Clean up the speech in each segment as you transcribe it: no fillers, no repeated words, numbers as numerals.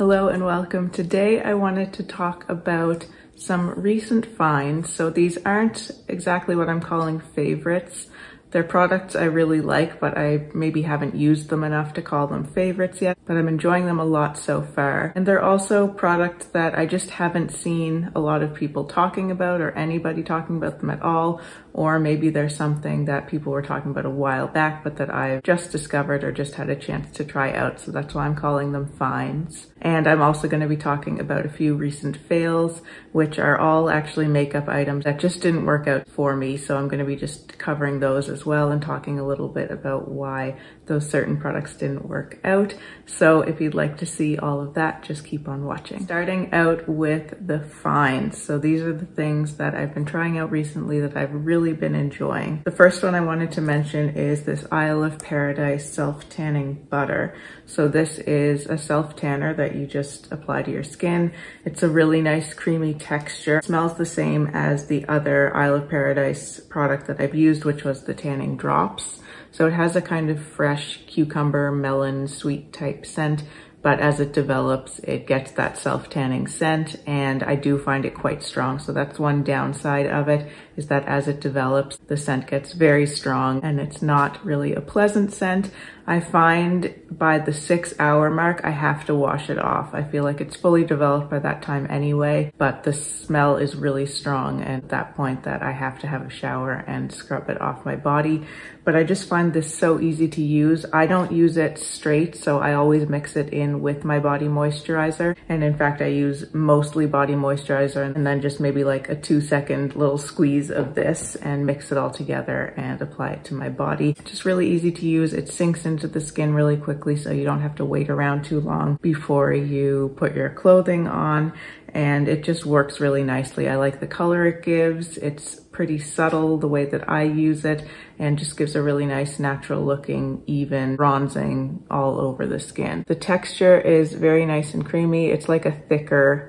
Hello and welcome. Today I wanted to talk about some recent finds. So these aren't exactly what I'm calling favorites. They're products I really like, but I maybe haven't used them enough to call them favorites yet, but I'm enjoying them a lot so far. And they're also products that I just haven't seen a lot of people talking about or anybody talking about them at all. Or maybe there's something that people were talking about a while back, but that I've just discovered or just had a chance to try out. So that's why I'm calling them finds. And I'm also going to be talking about a few recent fails, which are all actually makeup items that just didn't work out for me. So I'm going to be just covering those as well and talking a little bit about why those certain products didn't work out. So if you'd like to see all of that, just keep on watching. Starting out with the finds. So these are the things that I've been trying out recently that I've really been enjoying. The first one I wanted to mention is this Isle of Paradise self-tanning butter. So this is a self-tanner that you just apply to your skin. It's a really nice creamy texture. It smells the same as the other Isle of Paradise product that I've used, which was the tanning drops. So it has a kind of fresh cucumber, melon, sweet type scent, but as it develops, it gets that self-tanning scent, and I do find it quite strong. So that's one downside of it, is that as it develops, the scent gets very strong and it's not really a pleasant scent. I find by the 6-hour mark, I have to wash it off. I feel like it's fully developed by that time anyway, but the smell is really strong at that point that I have to have a shower and scrub it off my body. But I just find this so easy to use. I don't use it straight, so I always mix it in with my body moisturizer. And in fact, I use mostly body moisturizer and then just maybe like a 2-second little squeeze of this and mix it all together and apply it to my body. It's just really easy to use. It sinks into the skin really quickly, so you don't have to wait around too long before you put your clothing on, and it just works really nicely. I like the color it gives. It's pretty subtle the way that I use it, and just gives a really nice natural looking even bronzing all over the skin. The texture is very nice and creamy. It's like a thicker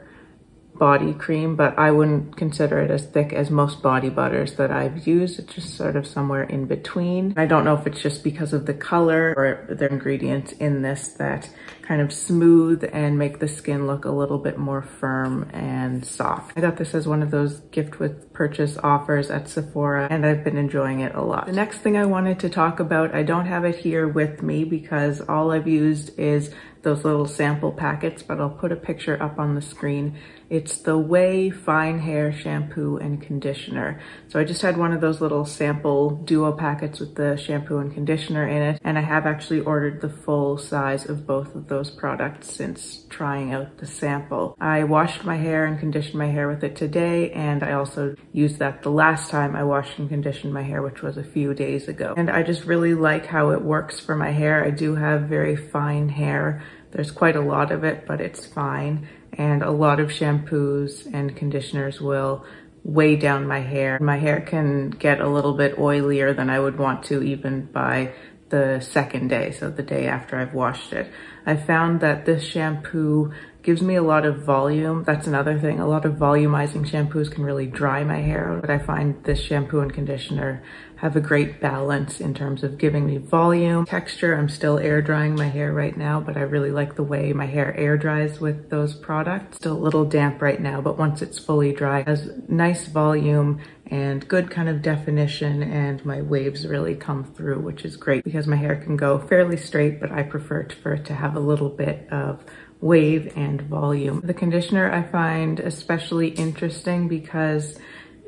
body cream, but I wouldn't consider it as thick as most body butters that I've used. It's just sort of somewhere in between. I don't know if it's just because of the color or the ingredients in this that kind of smooth and make the skin look a little bit more firm and soft. I got this as one of those gift with purchase offers at Sephora, and I've been enjoying it a lot. The next thing I wanted to talk about, I don't have it here with me because all I've used is those little sample packets, but I'll put a picture up on the screen. It's the Ouai Fine Hair Shampoo and Conditioner. So I just had one of those little sample duo packets with the shampoo and conditioner in it, and I have actually ordered the full size of both of those products since trying out the sample. I washed my hair and conditioned my hair with it today, and I also used that the last time I washed and conditioned my hair, which was a few days ago. And I just really like how it works for my hair. I do have very fine hair. There's quite a lot of it, but it's fine. And a lot of shampoos and conditioners will weigh down my hair. My hair can get a little bit oilier than I would want to even by the second day, so the day after I've washed it. I found that this shampoo gives me a lot of volume. That's another thing. A lot of volumizing shampoos can really dry my hair, but I find this shampoo and conditioner have a great balance in terms of giving me volume. Texture, I'm still air drying my hair right now, but I really like the way my hair air dries with those products. Still a little damp right now, but once it's fully dry, it has nice volume and good kind of definition, and my waves really come through, which is great because my hair can go fairly straight, but I prefer for it to have a little bit of wave and volume. The conditioner I find especially interesting because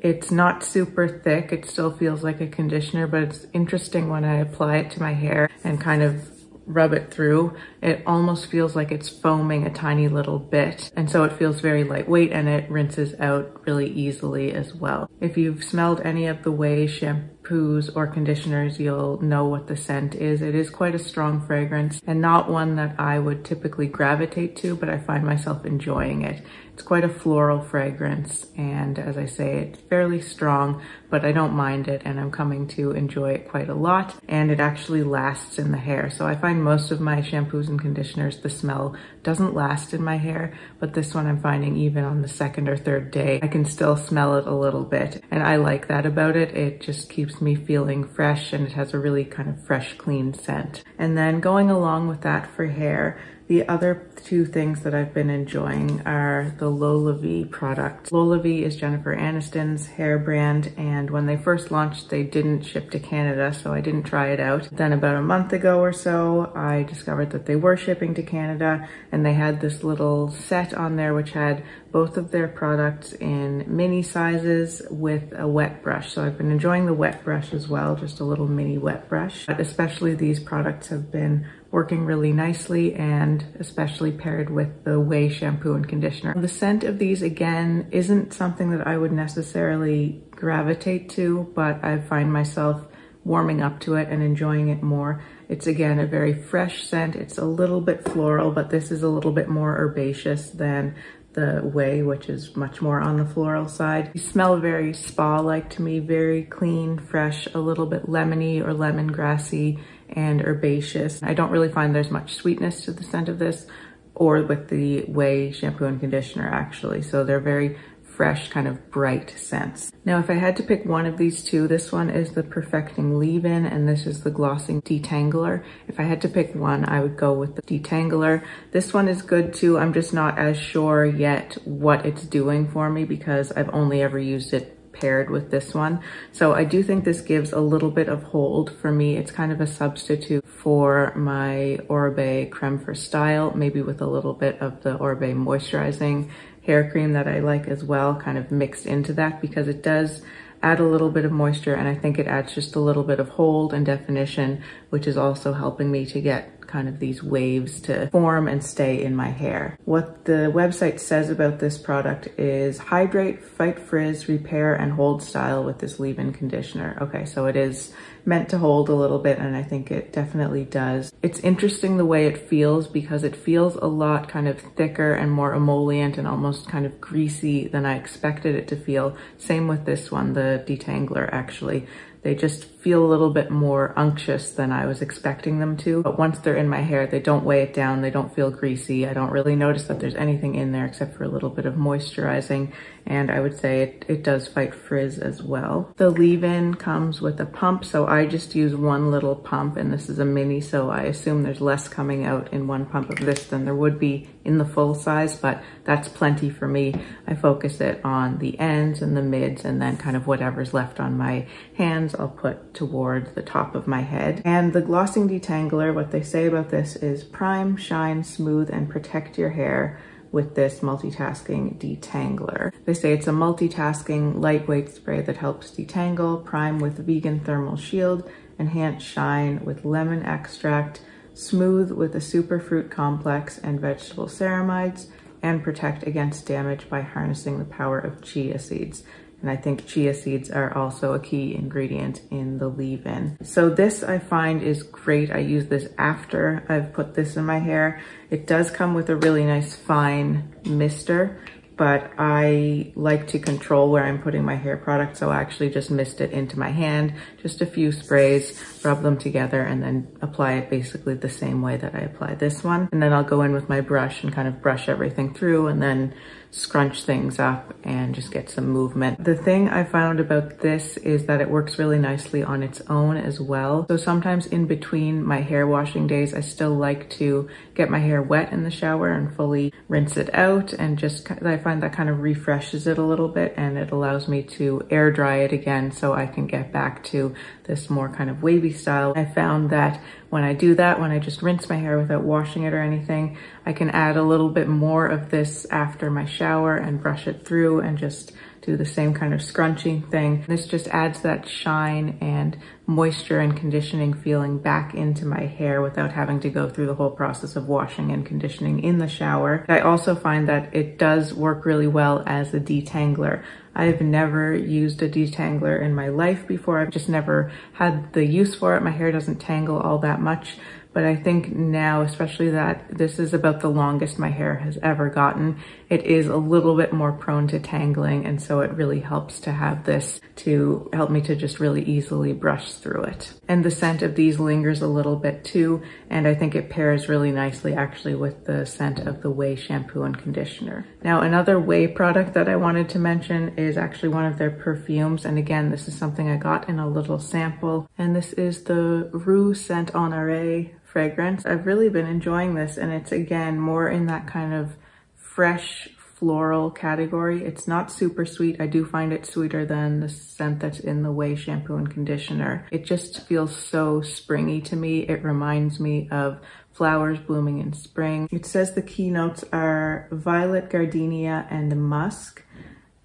it's not super thick. It still feels like a conditioner, but it's interesting when I apply it to my hair and kind of rub it through. It almost feels like it's foaming a tiny little bit. And so it feels very lightweight, and it rinses out really easily as well. If you've smelled any of the Ouai shampoos or conditioners, you'll know what the scent is. It is quite a strong fragrance and not one that I would typically gravitate to, but I find myself enjoying it. It's quite a floral fragrance, and as I say, it's fairly strong, but I don't mind it, and I'm coming to enjoy it quite a lot, and it actually lasts in the hair. So I find most of my shampoos and conditioners, the smell doesn't last in my hair, but this one I'm finding even on the second or third day, I can still smell it a little bit, and I like that about it. It just keeps me feeling fresh, and it has a really kind of fresh, clean scent. And then going along with that for hair, The other two things that I've been enjoying are the Lolavi products. Lolavi is Jennifer Aniston's hair brand, and when they first launched, they didn't ship to Canada, so I didn't try it out. Then about a month ago or so, I discovered that they were shipping to Canada, and they had this little set on there which had both of their products in mini sizes with a wet brush. So I've been enjoying the wet brush as well, just a little mini wet brush. But especially these products have been working really nicely, and especially paired with the Ouai shampoo and conditioner. The scent of these, again, isn't something that I would necessarily gravitate to, but I find myself warming up to it and enjoying it more. It's, again, a very fresh scent. It's a little bit floral, but this is a little bit more herbaceous than the Ouai, which is much more on the floral side. They smell very spa-like to me, very clean, fresh, a little bit lemony or lemongrassy and herbaceous. I don't really find there's much sweetness to the scent of this, or with the Ouai shampoo and conditioner actually. So they're very fresh, kind of bright scents. Now, if I had to pick one of these two, this one is the Perfecting Leave-In and this is the Glossing Detangler. If I had to pick one, I would go with the Detangler. This one is good too. I'm just not as sure yet what it's doing for me because I've only ever used it paired with this one. So I do think this gives a little bit of hold for me. It's kind of a substitute for my Oribe Creme for Style, maybe with a little bit of the Oribe moisturizing hair cream that I like as well, kind of mixed into that, because it does add a little bit of moisture, and I think it adds just a little bit of hold and definition, which is also helping me to get kind of these waves to form and stay in my hair. What the website says about this product is hydrate, fight frizz, repair, and hold style with this leave-in conditioner. Okay, so it is meant to hold a little bit, and I think it definitely does. It's interesting the way it feels, because it feels a lot kind of thicker and more emollient and almost kind of greasy than I expected it to feel. Same with this one, the Detangler, actually. They just feel a little bit more unctuous than I was expecting them to. But once they're in my hair, they don't weigh it down. They don't feel greasy. I don't really notice that there's anything in there except for a little bit of moisturizing. And I would say it does fight frizz as well. The leave-in comes with a pump, so I just use one little pump, and this is a mini, so I assume there's less coming out in one pump of this than there would be in the full size, but that's plenty for me. I focus it on the ends and the mids, and then kind of whatever's left on my hands I'll put towards the top of my head. And the Glossing Detangler, what they say about this is prime, shine, smooth, and protect your hair with this multitasking detangler. They say it's a multitasking lightweight spray that helps detangle, prime with vegan thermal shield, enhance shine with lemon extract, smooth with a superfruit complex and vegetable ceramides, and protect against damage by harnessing the power of chia seeds. And I think chia seeds are also a key ingredient in the leave-in. So this I find is great. I use this after I've put this in my hair. It does come with a really nice fine mister, but I like to control where I'm putting my hair product, so I actually just mist it into my hand, just a few sprays, rub them together, and then apply it basically the same way that I apply this one. And then I'll go in with my brush and kind of brush everything through and then scrunch things up and just get some movement. The thing I found about this is that it works really nicely on its own as well. So sometimes in between my hair washing days, I still like to get my hair wet in the shower and fully rinse it out, and just, I find that kind of refreshes it a little bit, and it allows me to air dry it again so I can get back to this more kind of wavy style. I found that when I do that, when I just rinse my hair without washing it or anything, I can add a little bit more of this after my shower and brush it through and just do the same kind of scrunching thing. This just adds that shine and moisture and conditioning feeling back into my hair without having to go through the whole process of washing and conditioning in the shower. I also find that it does work really well as a detangler. I've never used a detangler in my life before. I've just never had the use for it. My hair doesn't tangle all that much. But I think now, especially that this is about the longest my hair has ever gotten, it is a little bit more prone to tangling. And so it really helps to have this to help me to just really easily brush through it. And the scent of these lingers a little bit too. And I think it pairs really nicely actually with the scent of the Ouai shampoo and conditioner. Now, another Ouai product that I wanted to mention is actually one of their perfumes. And again, this is something I got in a little sample. And this is the Rue Saint Honoré fragrance. I've really been enjoying this, and it's again more in that kind of fresh floral category. It's not super sweet. I do find it sweeter than the scent that's in the Ouai shampoo and conditioner. It just feels so springy to me. It reminds me of flowers blooming in spring. It says the key notes are violet, gardenia, and musk.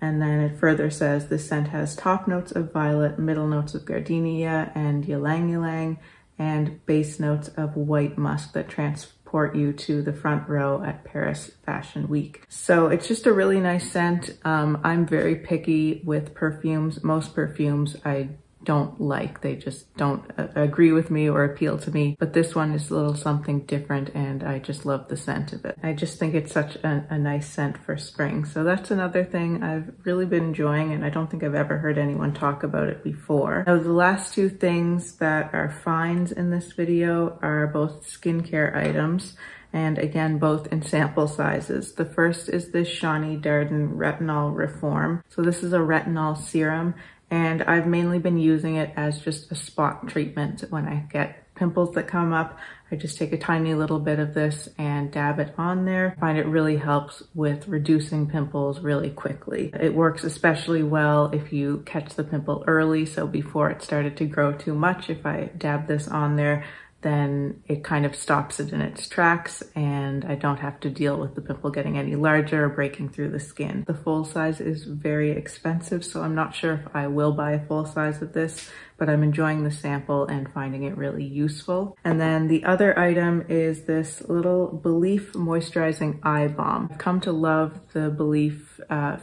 And then it further says the scent has top notes of violet, middle notes of gardenia and ylang ylang, and base notes of white musk that transport you to the front row at Paris Fashion Week. So it's just a really nice scent. I'm very picky with perfumes. Most perfumes I don't like. They just don't agree with me or appeal to me. But this one is a little something different, and I just love the scent of it. I just think it's such a nice scent for spring. So that's another thing I've really been enjoying, and I don't think I've ever heard anyone talk about it before. Now, the last two things that are finds in this video are both skincare items, and again, both in sample sizes. The first is this Shani Darden Retinol Reform. So this is a retinol serum, and I've mainly been using it as just a spot treatment. When I get pimples that come up, I just take a tiny little bit of this and dab it on there. I find it really helps with reducing pimples really quickly. It works especially well if you catch the pimple early, so before it started to grow too much, if I dab this on there, then it kind of stops it in its tracks, and I don't have to deal with the pimple getting any larger or breaking through the skin. The full size is very expensive, so I'm not sure if I will buy a full size of this, but I'm enjoying the sample and finding it really useful. And then the other item is this little Belief Moisturizing Eye Balm. I've come to love the Belief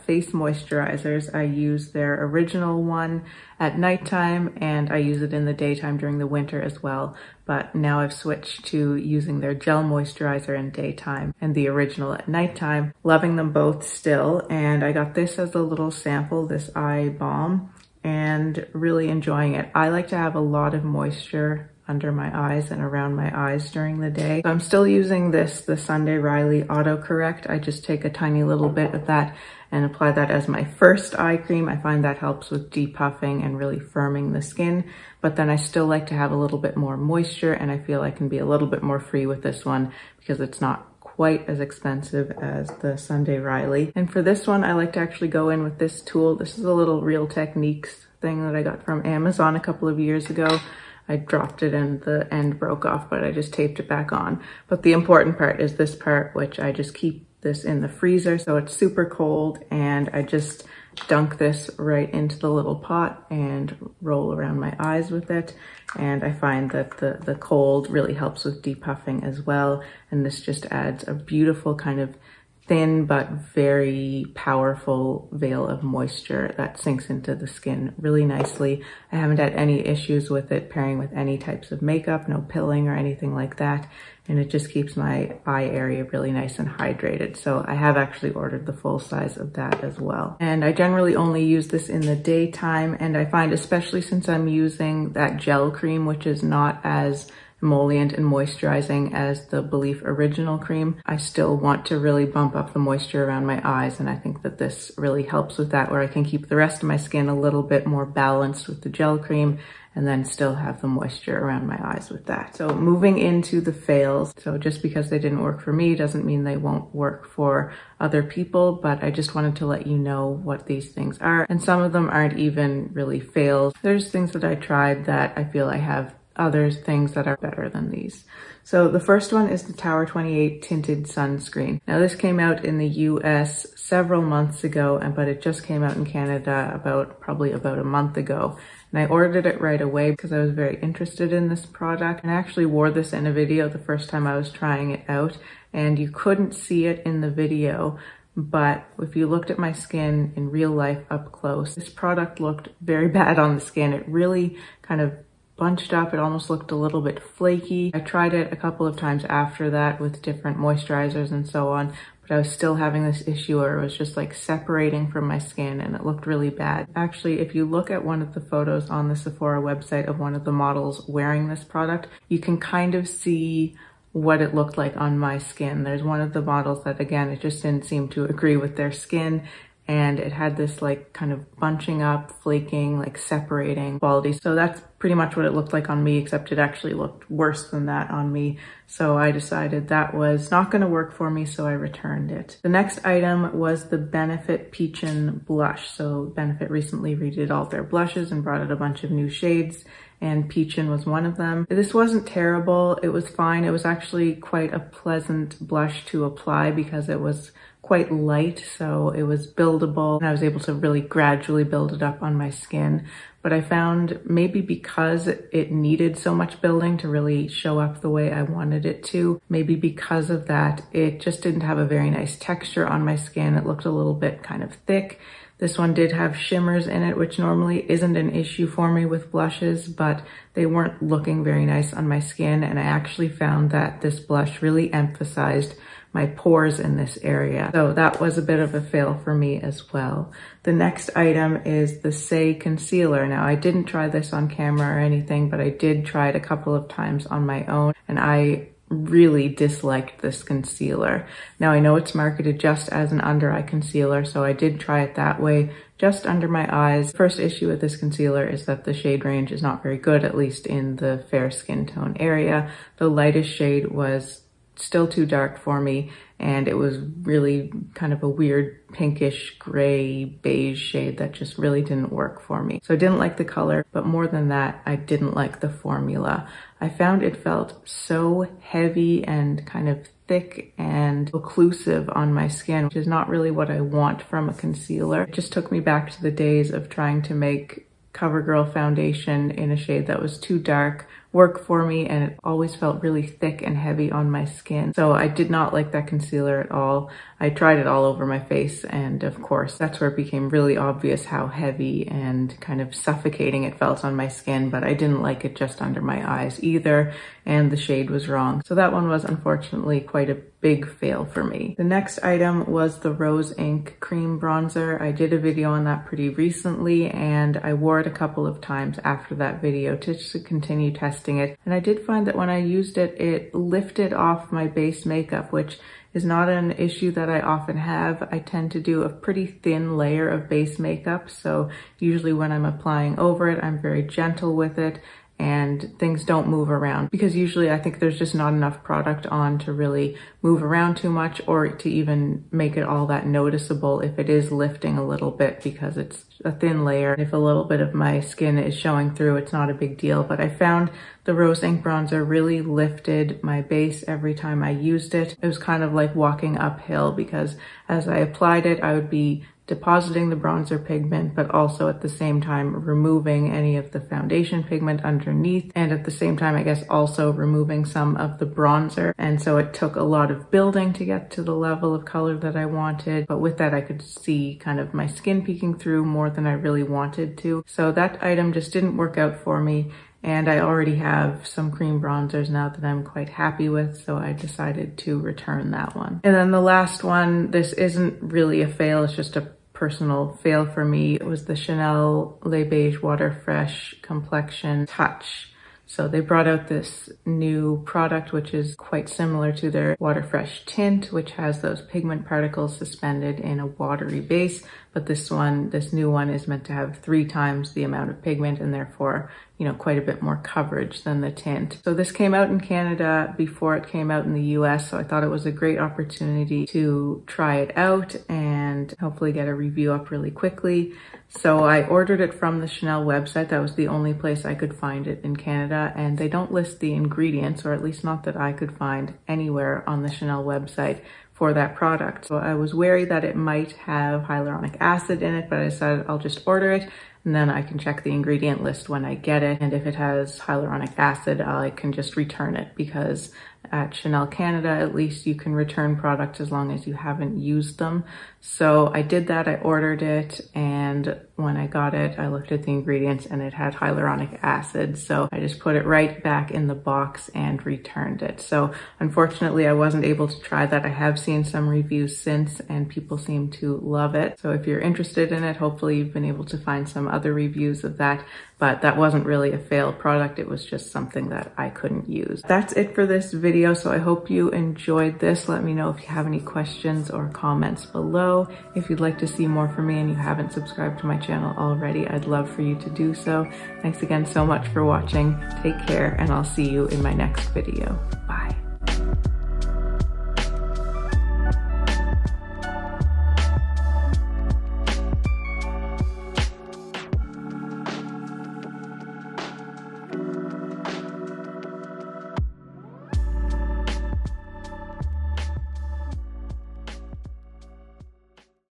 face moisturizers. I use their original one at nighttime, and I use it in the daytime during the winter as well. But now I've switched to using their gel moisturizer in daytime and the original at nighttime. Loving them both still. And I got this as a little sample, this eye balm, and really enjoying it. I like to have a lot of moisture under my eyes and around my eyes during the day. So I'm still using this, the Sunday Riley Auto Correct. I just take a tiny little bit of that and apply that as my first eye cream. I find that helps with depuffing and really firming the skin, but then I still like to have a little bit more moisture, and I feel I can be a little bit more free with this one because it's not quite as expensive as the Sunday Riley. And for this one, I like to actually go in with this tool. This is a little Real Techniques thing that I got from Amazon a couple of years ago. I dropped it and the end broke off, but I just taped it back on. But the important part is this part, which I just keep this in the freezer so it's super cold, and I just dunk this right into the little pot and roll around my eyes with it. And I find that the cold really helps with depuffing as well. And this just adds a beautiful kind of thin but very powerful veil of moisture that sinks into the skin really nicely. I haven't had any issues with it pairing with any types of makeup, no pilling or anything like that. And it just keeps my eye area really nice and hydrated. So I have actually ordered the full size of that as well. And I generally only use this in the daytime, and I find, especially since I'm using that gel cream, which is not as emollient and moisturizing as the Belief original cream, I still want to really bump up the moisture around my eyes, and I think that this really helps with that, where I can keep the rest of my skin a little bit more balanced with the gel cream and then still have the moisture around my eyes with that. So moving into the fails. So just because they didn't work for me doesn't mean they won't work for other people, but I just wanted to let you know what these things are. And some of them aren't even really fails. There's things that I tried that I feel I have other things that are better than these. So the first one is the Tower 28 Tinted Sunscreen. Now this came out in the US several months ago, but it just came out in Canada probably about a month ago. And I ordered it right away because I was very interested in this product. And I actually wore this in a video the first time I was trying it out, and you couldn't see it in the video. But if you looked at my skin in real life up close, this product looked very bad on the skin. It really kind of bunched up. It almost looked a little bit flaky. I tried it a couple of times after that with different moisturizers and so on, but I was still having this issue where it was just like separating from my skin, and it looked really bad. Actually, if you look at one of the photos on the Sephora website of one of the models wearing this product, you can kind of see what it looked like on my skin. There's one of the models that, again, it just didn't seem to agree with their skin, and it had this like kind of bunching up, flaking, like separating quality. So that's pretty much what it looked like on me, except it actually looked worse than that on me. So I decided that was not going to work for me, so I returned it. The next item was the Benefit Peachin blush. So Benefit recently redid all their blushes and brought out a bunch of new shades, and Peachin was one of them. This wasn't terrible, it was fine. It was actually quite a pleasant blush to apply because it was quite light, so it was buildable, and I was able to really gradually build it up on my skin. But I found maybe because it needed so much building to really show up the way I wanted it to, maybe because of that, it just didn't have a very nice texture on my skin. It looked a little bit kind of thick. This one did have shimmers in it, which normally isn't an issue for me with blushes, but they weren't looking very nice on my skin. And I actually found that this blush really emphasized my pores in this area. So that was a bit of a fail for me as well. The next item is the Say Concealer. Now I didn't try this on camera or anything, but I did try it a couple of times on my own, and I really disliked this concealer. Now I know it's marketed just as an under eye concealer, so I did try it that way, just under my eyes. First issue with this concealer is that the shade range is not very good, at least in the fair skin tone area. The lightest shade was still too dark for me, and it was really kind of a weird pinkish gray beige shade that just really didn't work for me. So I didn't like the color, but more than that, I didn't like the formula. I found it felt so heavy and kind of thick and occlusive on my skin, which is not really what I want from a concealer. It just took me back to the days of trying to make CoverGirl foundation in a shade that was too dark work for me, and it always felt really thick and heavy on my skin. So I did not like that concealer at all. I tried it all over my face, and of course that's where it became really obvious how heavy and kind of suffocating it felt on my skin, but I didn't like it just under my eyes either, and the shade was wrong. So that one was unfortunately quite a big fail for me. The next item was the Rose Inc Cream Bronzer. I did a video on that pretty recently, and I wore it a couple of times after that video to just continue testing it. And I did find that when I used it, it lifted off my base makeup, which is not an issue that I often have. I tend to do a pretty thin layer of base makeup, so usually when I'm applying over it, I'm very gentle with it, and things don't move around, because usually I think there's just not enough product on to really move around too much or to even make it all that noticeable if it is lifting a little bit, because it's a thin layer. If a little bit of my skin is showing through, it's not a big deal. But I found the Rose Inc bronzer really lifted my base every time I used it. It was kind of like walking uphill, because as I applied it, I would be depositing the bronzer pigment, but also at the same time removing any of the foundation pigment underneath, and at the same time, I guess, also removing some of the bronzer. And so it took a lot of building to get to the level of color that I wanted, but with that I could see kind of my skin peeking through more than I really wanted to. So that item just didn't work out for me, and I already have some cream bronzers now that I'm quite happy with, so I decided to return that one. And then the last one, this isn't really a fail, it's just a personal fail for me. It was the Chanel Le Beige Water Fresh Complexion Touch. So they brought out this new product, which is quite similar to their Water Fresh Tint, which has those pigment particles suspended in a watery base. But this new one is meant to have 3 times the amount of pigment, and therefore, you know, quite a bit more coverage than the tint. So this came out in Canada before it came out in the US, so I thought it was a great opportunity to try it out and hopefully get a review up really quickly. So I ordered it from the Chanel website. That was the only place I could find it in Canada, and they don't list the ingredients, or at least not that I could find anywhere on the Chanel website for that product. So I was wary that it might have hyaluronic acid in it, but I decided I'll just order it, and then I can check the ingredient list when I get it. And if it has hyaluronic acid, I can just return it, because at Chanel Canada, at least, you can return products as long as you haven't used them. So I did that, I ordered it, and when I got it, I looked at the ingredients and it had hyaluronic acid. So I just put it right back in the box and returned it. So unfortunately, I wasn't able to try that. I have seen some reviews since, and people seem to love it. So if you're interested in it, hopefully you've been able to find some other reviews of that, but that wasn't really a failed product. It was just something that I couldn't use. That's it for this video. So I hope you enjoyed this. Let me know if you have any questions or comments below. If you'd like to see more from me and you haven't subscribed to my channel already, I'd love for you to do so. Thanks again so much for watching. Take care, and I'll see you in my next video.